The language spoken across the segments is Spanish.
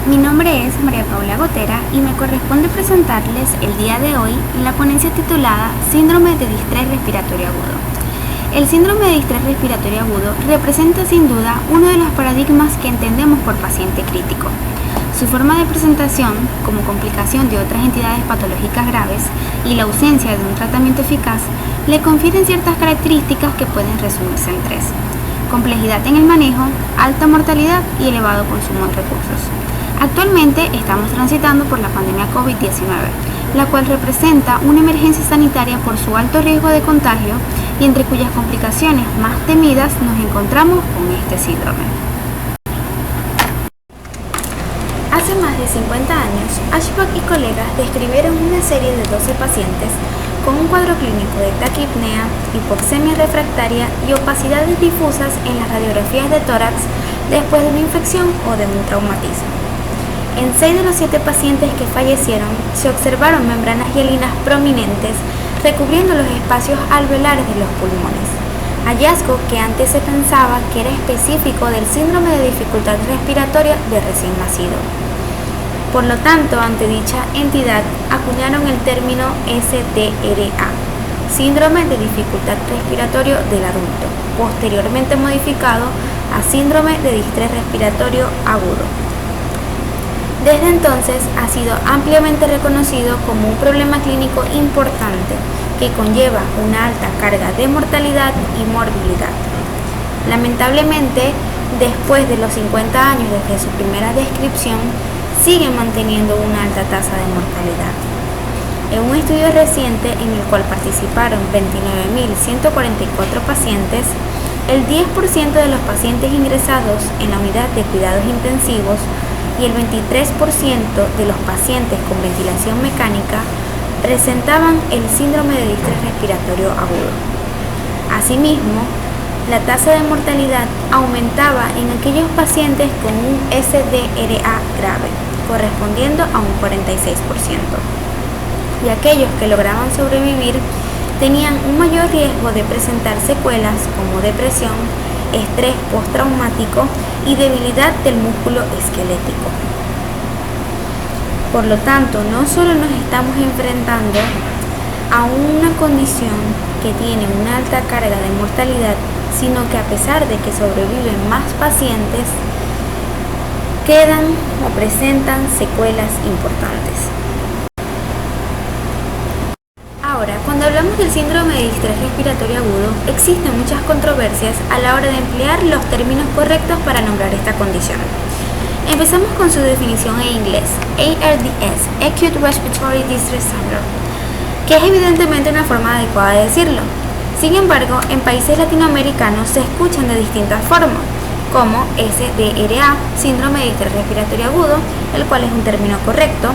Mi nombre es María Paula Gotera y me corresponde presentarles el día de hoy la ponencia titulada Síndrome de distrés respiratorio agudo. El síndrome de distrés respiratorio agudo representa sin duda uno de los paradigmas que entendemos por paciente crítico. Su forma de presentación, como complicación de otras entidades patológicas graves y la ausencia de un tratamiento eficaz, le confieren ciertas características que pueden resumirse en tres: complejidad en el manejo, alta mortalidad y elevado consumo de recursos. Actualmente estamos transitando por la pandemia COVID-19, la cual representa una emergencia sanitaria por su alto riesgo de contagio y entre cuyas complicaciones más temidas nos encontramos con este síndrome. Hace más de 50 años, Ashbrook y colegas describieron una serie de 12 pacientes con un cuadro clínico de taquipnea, hipoxemia refractaria y opacidades difusas en las radiografías de tórax después de una infección o de un traumatismo. En 6 de los 7 pacientes que fallecieron se observaron membranas hialinas prominentes recubriendo los espacios alveolares de los pulmones, hallazgo que antes se pensaba que era específico del síndrome de dificultad respiratoria de recién nacido. Por lo tanto, ante dicha entidad acuñaron el término SDRA, síndrome de dificultad respiratorio del adulto, posteriormente modificado a síndrome de distrés respiratorio agudo. Desde entonces ha sido ampliamente reconocido como un problema clínico importante que conlleva una alta carga de mortalidad y morbilidad. Lamentablemente, después de los 50 años desde su primera descripción, sigue manteniendo una alta tasa de mortalidad. En un estudio reciente en el cual participaron 29.144 pacientes, el 10% de los pacientes ingresados en la unidad de cuidados intensivos y el 23% de los pacientes con ventilación mecánica presentaban el síndrome de distrés respiratorio agudo. Asimismo, la tasa de mortalidad aumentaba en aquellos pacientes con un SDRA grave, correspondiendo a un 46%, y aquellos que lograban sobrevivir tenían un mayor riesgo de presentar secuelas como depresión, estrés postraumático y debilidad del músculo esquelético. Por lo tanto, no solo nos estamos enfrentando a una condición que tiene una alta carga de mortalidad, sino que a pesar de que sobreviven más pacientes, quedan o presentan secuelas importantes. Ahora, cuando hablamos del síndrome de distrés respiratorio agudo, existen muchas controversias a la hora de emplear los términos correctos para nombrar esta condición. Empezamos con su definición en inglés, ARDS, Acute Respiratory Distress Syndrome, que es evidentemente una forma adecuada de decirlo. Sin embargo, en países latinoamericanos se escuchan de distintas formas, como SDRA, síndrome de distrés respiratorio agudo, el cual es un término correcto,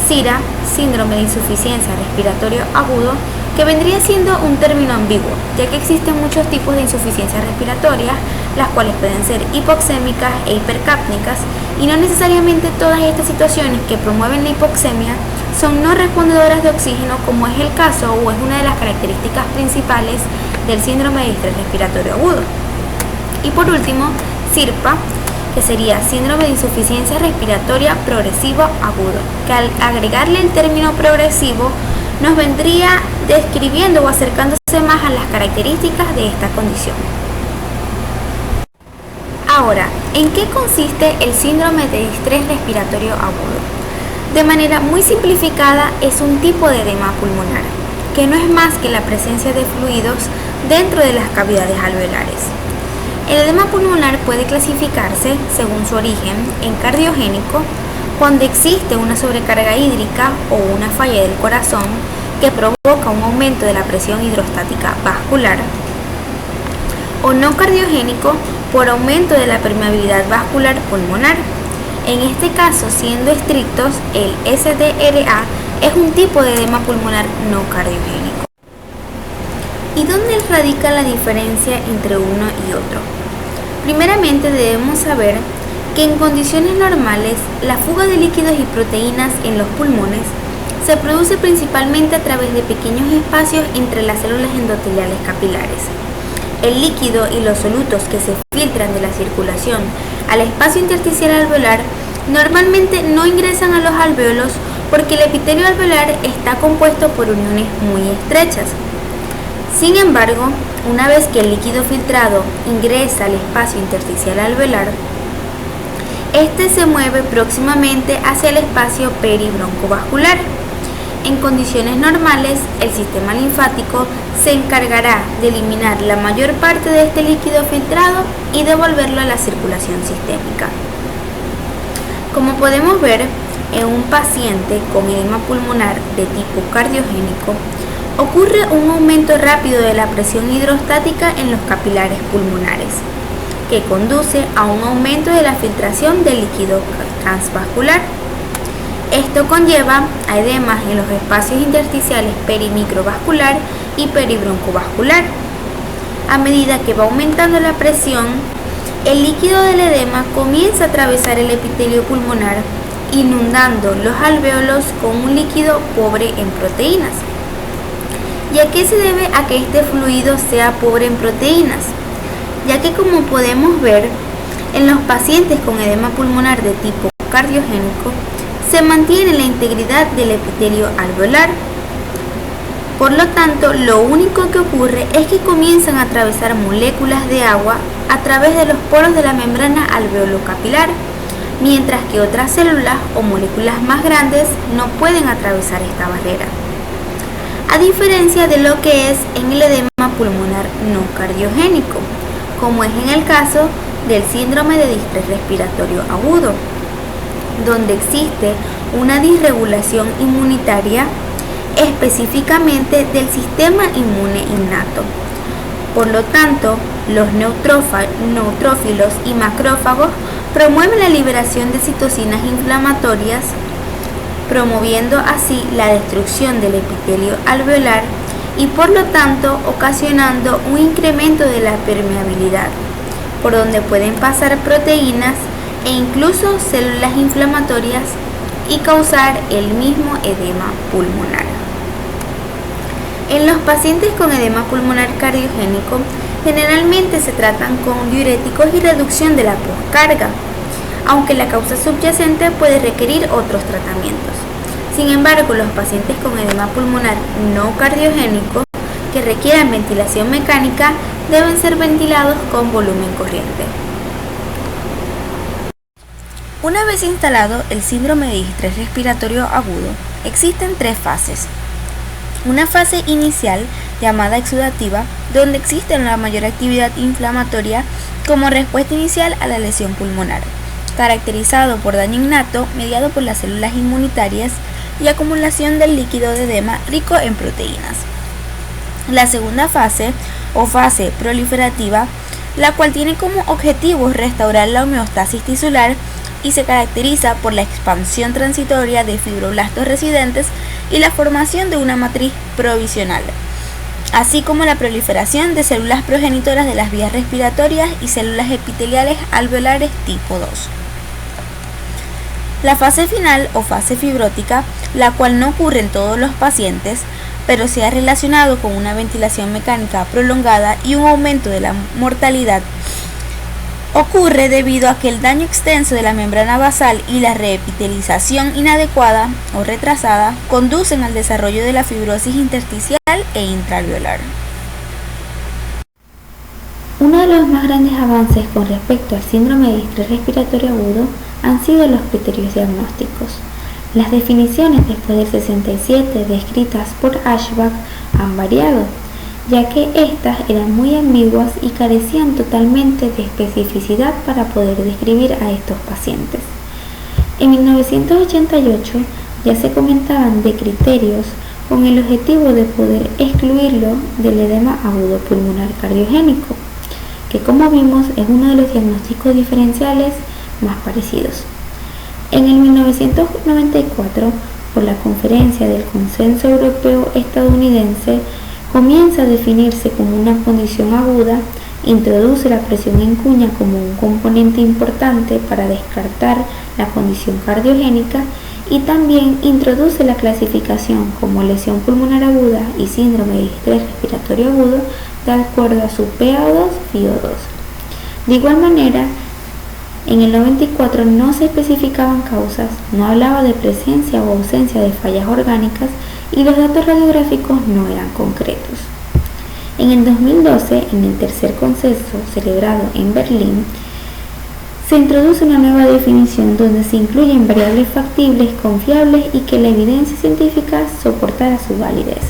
SIRA, síndrome de insuficiencia respiratorio agudo, que vendría siendo un término ambiguo, ya que existen muchos tipos de insuficiencia respiratoria, las cuales pueden ser hipoxémicas e hipercápnicas, y no necesariamente todas estas situaciones que promueven la hipoxemia son no respondedoras de oxígeno, como es el caso o es una de las características principales del síndrome de distrés respiratorio agudo. Y por último, SIRPA, que sería síndrome de insuficiencia respiratoria progresivo agudo, que al agregarle el término progresivo nos vendría describiendo o acercándose más a las características de esta condición. Ahora, ¿en qué consiste el síndrome de distrés respiratorio agudo? De manera muy simplificada, es un tipo de edema pulmonar, que no es más que la presencia de fluidos dentro de las cavidades alveolares. El edema pulmonar puede clasificarse, según su origen, en cardiogénico, cuando existe una sobrecarga hídrica o una falla del corazón que provoca un aumento de la presión hidrostática vascular, o no cardiogénico por aumento de la permeabilidad vascular pulmonar. En este caso, siendo estrictos, el SDRA es un tipo de edema pulmonar no cardiogénico. ¿Y dónde radica la diferencia entre uno y otro? Primeramente debemos saber que en condiciones normales la fuga de líquidos y proteínas en los pulmones se produce principalmente a través de pequeños espacios entre las células endoteliales capilares. El líquido y los solutos que se filtran de la circulación al espacio intersticial alveolar Normalmente no ingresan a los alvéolos porque el epitelio alveolar está compuesto por uniones muy estrechas. Sin embargo, una vez que el líquido filtrado ingresa al espacio intersticial alveolar, este se mueve próximamente hacia el espacio peribroncovascular. En condiciones normales, el sistema linfático se encargará de eliminar la mayor parte de este líquido filtrado y devolverlo a la circulación sistémica. Como podemos ver, en un paciente con edema pulmonar de tipo cardiogénico, ocurre un aumento rápido de la presión hidrostática en los capilares pulmonares, que conduce a un aumento de la filtración del líquido transvascular. Esto conlleva a edemas en los espacios intersticiales perimicrovascular y peribroncovascular. A medida que va aumentando la presión, el líquido del edema comienza a atravesar el epitelio pulmonar, inundando los alvéolos con un líquido pobre en proteínas. ¿Y a qué se debe a que este fluido sea pobre en proteínas? Ya que, como podemos ver, en los pacientes con edema pulmonar de tipo cardiogénico se mantiene la integridad del epitelio alveolar. Por lo tanto, lo único que ocurre es que comienzan a atravesar moléculas de agua a través de los poros de la membrana alveolocapilar, mientras que otras células o moléculas más grandes no pueden atravesar esta barrera, a diferencia de lo que es en el edema pulmonar no cardiogénico, como es en el caso del síndrome de distrés respiratorio agudo, donde existe una disregulación inmunitaria, específicamente del sistema inmune innato. Por lo tanto, los neutrófilos y macrófagos promueven la liberación de citocinas inflamatorias, promoviendo así la destrucción del epitelio alveolar y por lo tanto ocasionando un incremento de la permeabilidad, por donde pueden pasar proteínas e incluso células inflamatorias y causar el mismo edema pulmonar. En los pacientes con edema pulmonar cardiogénico, generalmente se tratan con diuréticos y reducción de la postcarga, aunque la causa subyacente puede requerir otros tratamientos. Sin embargo, los pacientes con edema pulmonar no cardiogénico que requieran ventilación mecánica deben ser ventilados con volumen corriente. Una vez instalado el síndrome de distrés respiratorio agudo, existen tres fases. Una fase inicial, llamada exudativa, donde existe la mayor actividad inflamatoria como respuesta inicial a la lesión pulmonar, caracterizado por daño innato mediado por las células inmunitarias y acumulación del líquido de edema rico en proteínas. La segunda fase, o fase proliferativa, la cual tiene como objetivo restaurar la homeostasis tisular y se caracteriza por la expansión transitoria de fibroblastos residentes y la formación de una matriz provisional, así como la proliferación de células progenitoras de las vías respiratorias y células epiteliales alveolares tipo 2. La fase final o fase fibrótica, la cual no ocurre en todos los pacientes, pero se ha relacionado con una ventilación mecánica prolongada y un aumento de la mortalidad, ocurre debido a que el daño extenso de la membrana basal y la reepitelización inadecuada o retrasada conducen al desarrollo de la fibrosis intersticial e intraalveolar. Uno de los más grandes avances con respecto al síndrome de distrés respiratorio agudo han sido los criterios diagnósticos. Las definiciones después del 67 descritas por Ashbach han variado, ya que estas eran muy ambiguas y carecían totalmente de especificidad para poder describir a estos pacientes. En 1988 ya se comentaban de criterios con el objetivo de poder excluirlo del edema agudo pulmonar cardiogénico, que como vimos es uno de los diagnósticos diferenciales más parecidos. En el 1994, por la Conferencia del Consenso Europeo Estadounidense, comienza a definirse como una condición aguda, introduce la presión en cuña como un componente importante para descartar la condición cardiogénica y también introduce la clasificación como lesión pulmonar aguda y síndrome de distrés respiratorio agudo de acuerdo a su PaO2 FiO2. De igual manera, En el 94 no se especificaban causas, no hablaba de presencia o ausencia de fallas orgánicas y los datos radiográficos no eran concretos. En el 2012, en el tercer consenso celebrado en Berlín, se introduce una nueva definición donde se incluyen variables factibles, confiables y que la evidencia científica soportara su validez.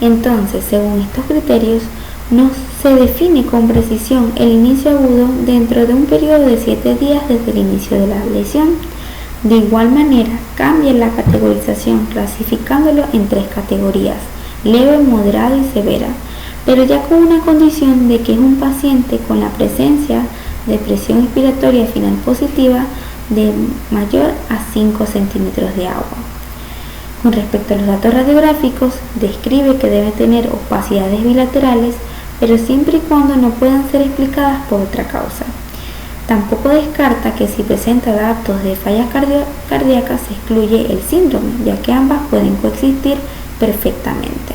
Entonces, según estos criterios, no se define con precisión el inicio agudo dentro de un periodo de 7 días desde el inicio de la lesión. De igual manera, cambia la categorización clasificándolo en 3 categorías: leve, moderada y severa, pero ya con una condición de que es un paciente con la presencia de presión expiratoria final positiva de mayor a 5 centímetros de agua. Con respecto a los datos radiográficos, describe que debe tener opacidades bilaterales, pero siempre y cuando no puedan ser explicadas por otra causa. Tampoco descarta que si presenta datos de fallas cardíacas se excluye el síndrome, ya que ambas pueden coexistir perfectamente.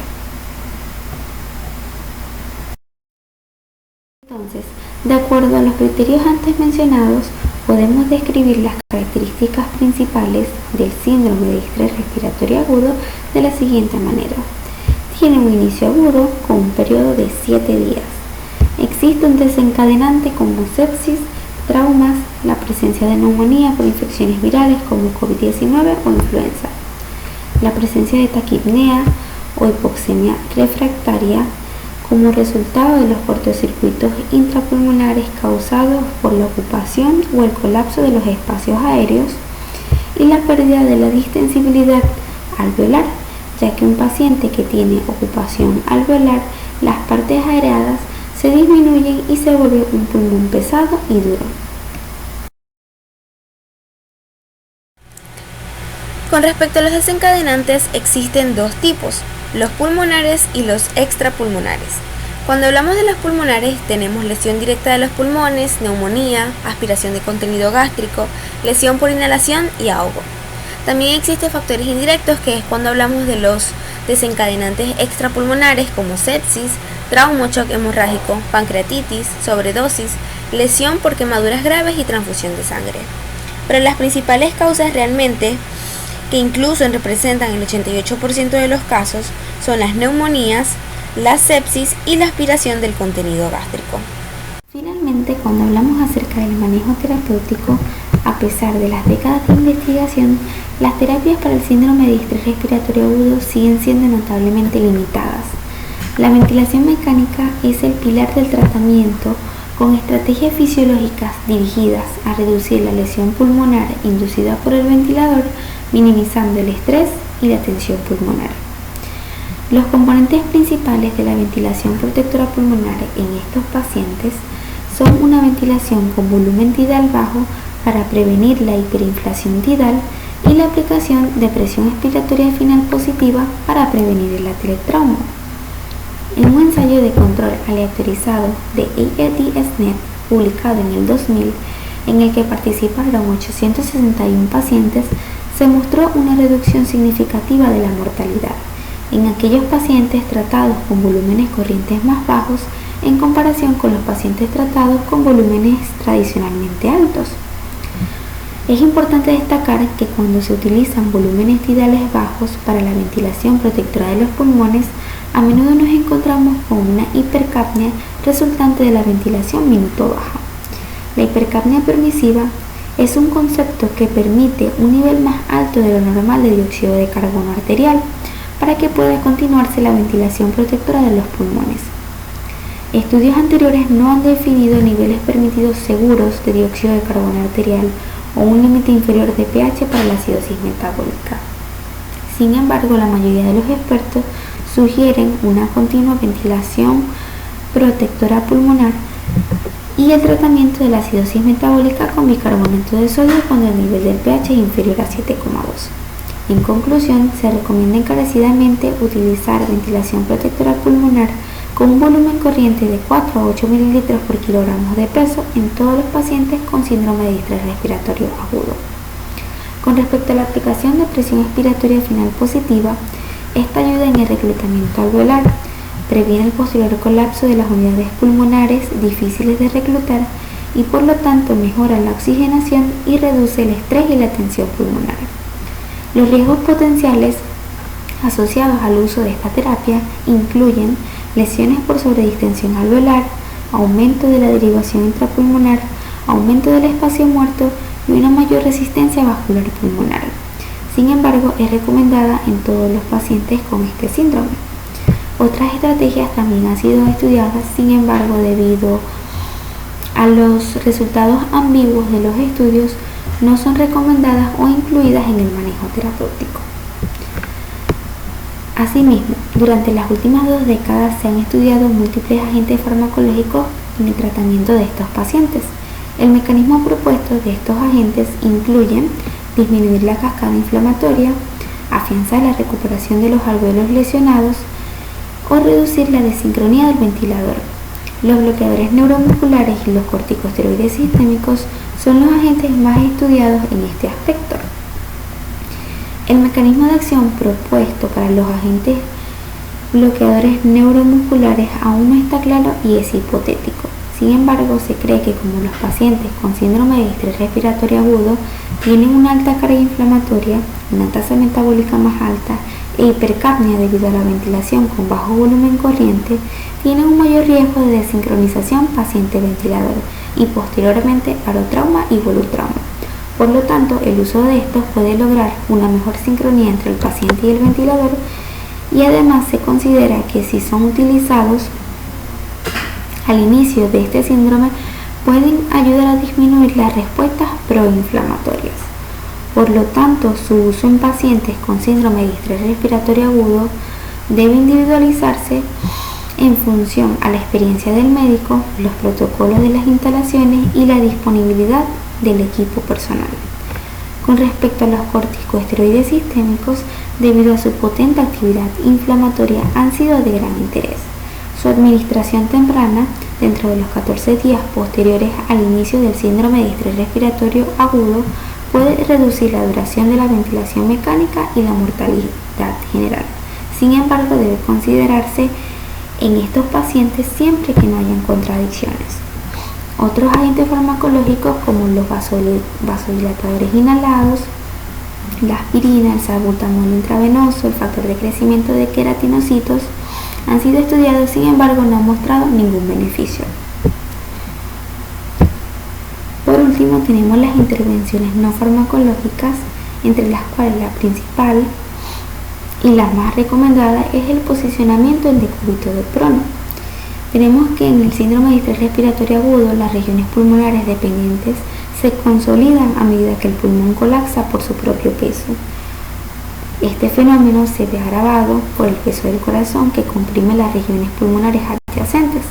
Entonces, de acuerdo a los criterios antes mencionados, podemos describir las características principales del síndrome de estrés respiratorio agudo de la siguiente manera. Tiene un inicio agudo con un periodo de 7 días. Existe un desencadenante como sepsis, traumas, la presencia de neumonía por infecciones virales como COVID-19 o influenza, la presencia de taquipnea o hipoxemia refractaria como resultado de los cortocircuitos intrapulmonares causados por la ocupación o el colapso de los espacios aéreos, y la pérdida de la distensibilidad alveolar, ya que un paciente que tiene ocupación alveolar, las partes aéreadas se disminuyen y se vuelve un pulmón pesado y duro. Con respecto a los desencadenantes, existen 2 tipos: los pulmonares y los extrapulmonares. Cuando hablamos de los pulmonares, tenemos lesión directa de los pulmones, neumonía, aspiración de contenido gástrico, lesión por inhalación y ahogo. También existen factores indirectos, que es cuando hablamos de los desencadenantes extrapulmonares como sepsis, trauma o shock hemorrágico, pancreatitis, sobredosis, lesión por quemaduras graves y transfusión de sangre. Pero las principales causas realmente, que incluso representan el 88% de los casos, son las neumonías, la sepsis y la aspiración del contenido gástrico. Finalmente, cuando hablamos acerca del manejo terapéutico, a pesar de las décadas de investigación, las terapias para el síndrome de estrés respiratorio agudo siguen siendo notablemente limitadas. La ventilación mecánica es el pilar del tratamiento, con estrategias fisiológicas dirigidas a reducir la lesión pulmonar inducida por el ventilador, minimizando el estrés y la tensión pulmonar. Los componentes principales de la ventilación protectora pulmonar en estos pacientes son una ventilación con volumen tidal bajo para prevenir la hiperinflación tidal y la aplicación de presión expiratoria final positiva para prevenir el atelectrauma. En un ensayo de control aleatorizado de ARDSNet publicado en el 2000, en el que participaron 861 pacientes, se mostró una reducción significativa de la mortalidad en aquellos pacientes tratados con volúmenes corrientes más bajos en comparación con los pacientes tratados con volúmenes tradicionalmente altos. Es importante destacar que cuando se utilizan volúmenes tidales bajos para la ventilación protectora de los pulmones, a menudo nos encontramos con una hipercapnia resultante de la ventilación minuto baja. La hipercapnia permisiva es un concepto que permite un nivel más alto de lo normal de dióxido de carbono arterial para que pueda continuarse la ventilación protectora de los pulmones. Estudios anteriores no han definido niveles permitidos seguros de dióxido de carbono arterial o un límite inferior de pH para la acidosis metabólica. Sin embargo, la mayoría de los expertos sugieren una continua ventilación protectora pulmonar y el tratamiento de la acidosis metabólica con bicarbonato de sodio cuando el nivel del pH es inferior a 7,2. En conclusión, se recomienda encarecidamente utilizar ventilación protectora pulmonar con un volumen corriente de 4 a 8 ml por kilogramo de peso en todos los pacientes con síndrome de estrés respiratorio agudo. Con respecto a la aplicación de presión expiratoria final positiva, esta ayuda en el reclutamiento alveolar, previene el posterior colapso de las unidades pulmonares difíciles de reclutar y por lo tanto mejora la oxigenación y reduce el estrés y la tensión pulmonar. Los riesgos potenciales asociados al uso de esta terapia incluyen lesiones por sobredistensión alveolar, aumento de la derivación intrapulmonar, aumento del espacio muerto y una mayor resistencia vascular pulmonar. Sin embargo, es recomendada en todos los pacientes con este síndrome. Otras estrategias también han sido estudiadas, sin embargo, debido a los resultados ambiguos de los estudios, no son recomendadas o incluidas en el manejo terapéutico. Asimismo, durante las últimas 2 décadas se han estudiado múltiples agentes farmacológicos en el tratamiento de estos pacientes. El mecanismo propuesto de estos agentes incluyen disminuir la cascada inflamatoria, afianzar la recuperación de los alvéolos lesionados o reducir la desincronía del ventilador. Los bloqueadores neuromusculares y los corticosteroides sistémicos son los agentes más estudiados en este aspecto. El mecanismo de acción propuesto para los agentes bloqueadores neuromusculares aún no está claro y es hipotético. Sin embargo, se cree que como los pacientes con síndrome de distrés respiratorio agudo tienen una alta carga inflamatoria, una tasa metabólica más alta e hipercapnia debido a la ventilación con bajo volumen corriente, tienen un mayor riesgo de desincronización paciente-ventilador y posteriormente barotrauma y volutrauma. Por lo tanto, el uso de estos puede lograr una mejor sincronía entre el paciente y el ventilador, y además se considera que si son utilizados al inicio de este síndrome pueden ayudar a disminuir las respuestas proinflamatorias. Por lo tanto, su uso en pacientes con síndrome de distrés respiratorio agudo debe individualizarse en función a la experiencia del médico, los protocolos de las instalaciones y la disponibilidad del equipo personal. Con respecto a los corticosteroides sistémicos, debido a su potente actividad inflamatoria, han sido de gran interés. Su administración temprana, dentro de los 14 días posteriores al inicio del síndrome de distrés respiratorio agudo, puede reducir la duración de la ventilación mecánica y la mortalidad general. Sin embargo, debe considerarse en estos pacientes siempre que no hayan contradicciones. Otros agentes farmacológicos como los vasodilatadores inhalados, la aspirina, el salbutamol intravenoso, el factor de crecimiento de queratinocitos han sido estudiados, sin embargo no han mostrado ningún beneficio. Por último, tenemos las intervenciones no farmacológicas, entre las cuales la principal y la más recomendada es el posicionamiento en decúbito de prono. Tenemos que en el síndrome de distrés respiratorio agudo las regiones pulmonares dependientes se consolidan a medida que el pulmón colapsa por su propio peso. Este fenómeno se ve agravado por el peso del corazón que comprime las regiones pulmonares adyacentes.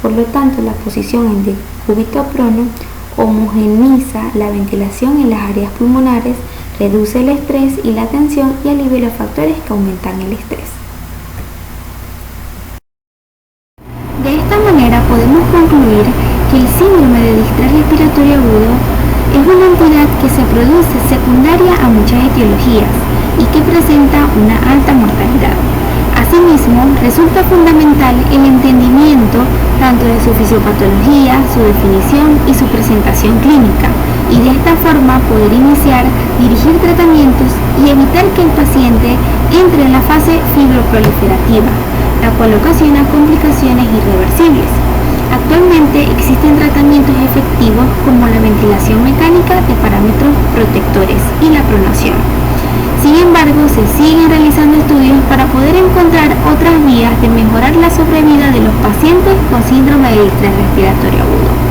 Por lo tanto, la posición en decúbito prono homogeneiza la ventilación en las áreas pulmonares, reduce el estrés y la tensión y alivia los factores que aumentan el estrés. De esta manera podemos concluir que el síndrome de distrés respiratorio agudo es una entidad que se produce secundaria a muchas etiologías y que presenta una alta mortalidad. Asimismo, resulta fundamental el entendimiento tanto de su fisiopatología, su definición y su presentación clínica, y de esta forma poder iniciar, dirigir tratamientos y evitar que el paciente entre en la fase fibroproliferativa, la cual ocasiona complicaciones irreversibles. Actualmente existen tratamientos efectivos como la ventilación mecánica de parámetros protectores y la pronación. Sin embargo, se siguen realizando estudios para poder encontrar otras vías de mejorar la sobrevida de los pacientes con síndrome de distrés respiratorio agudo.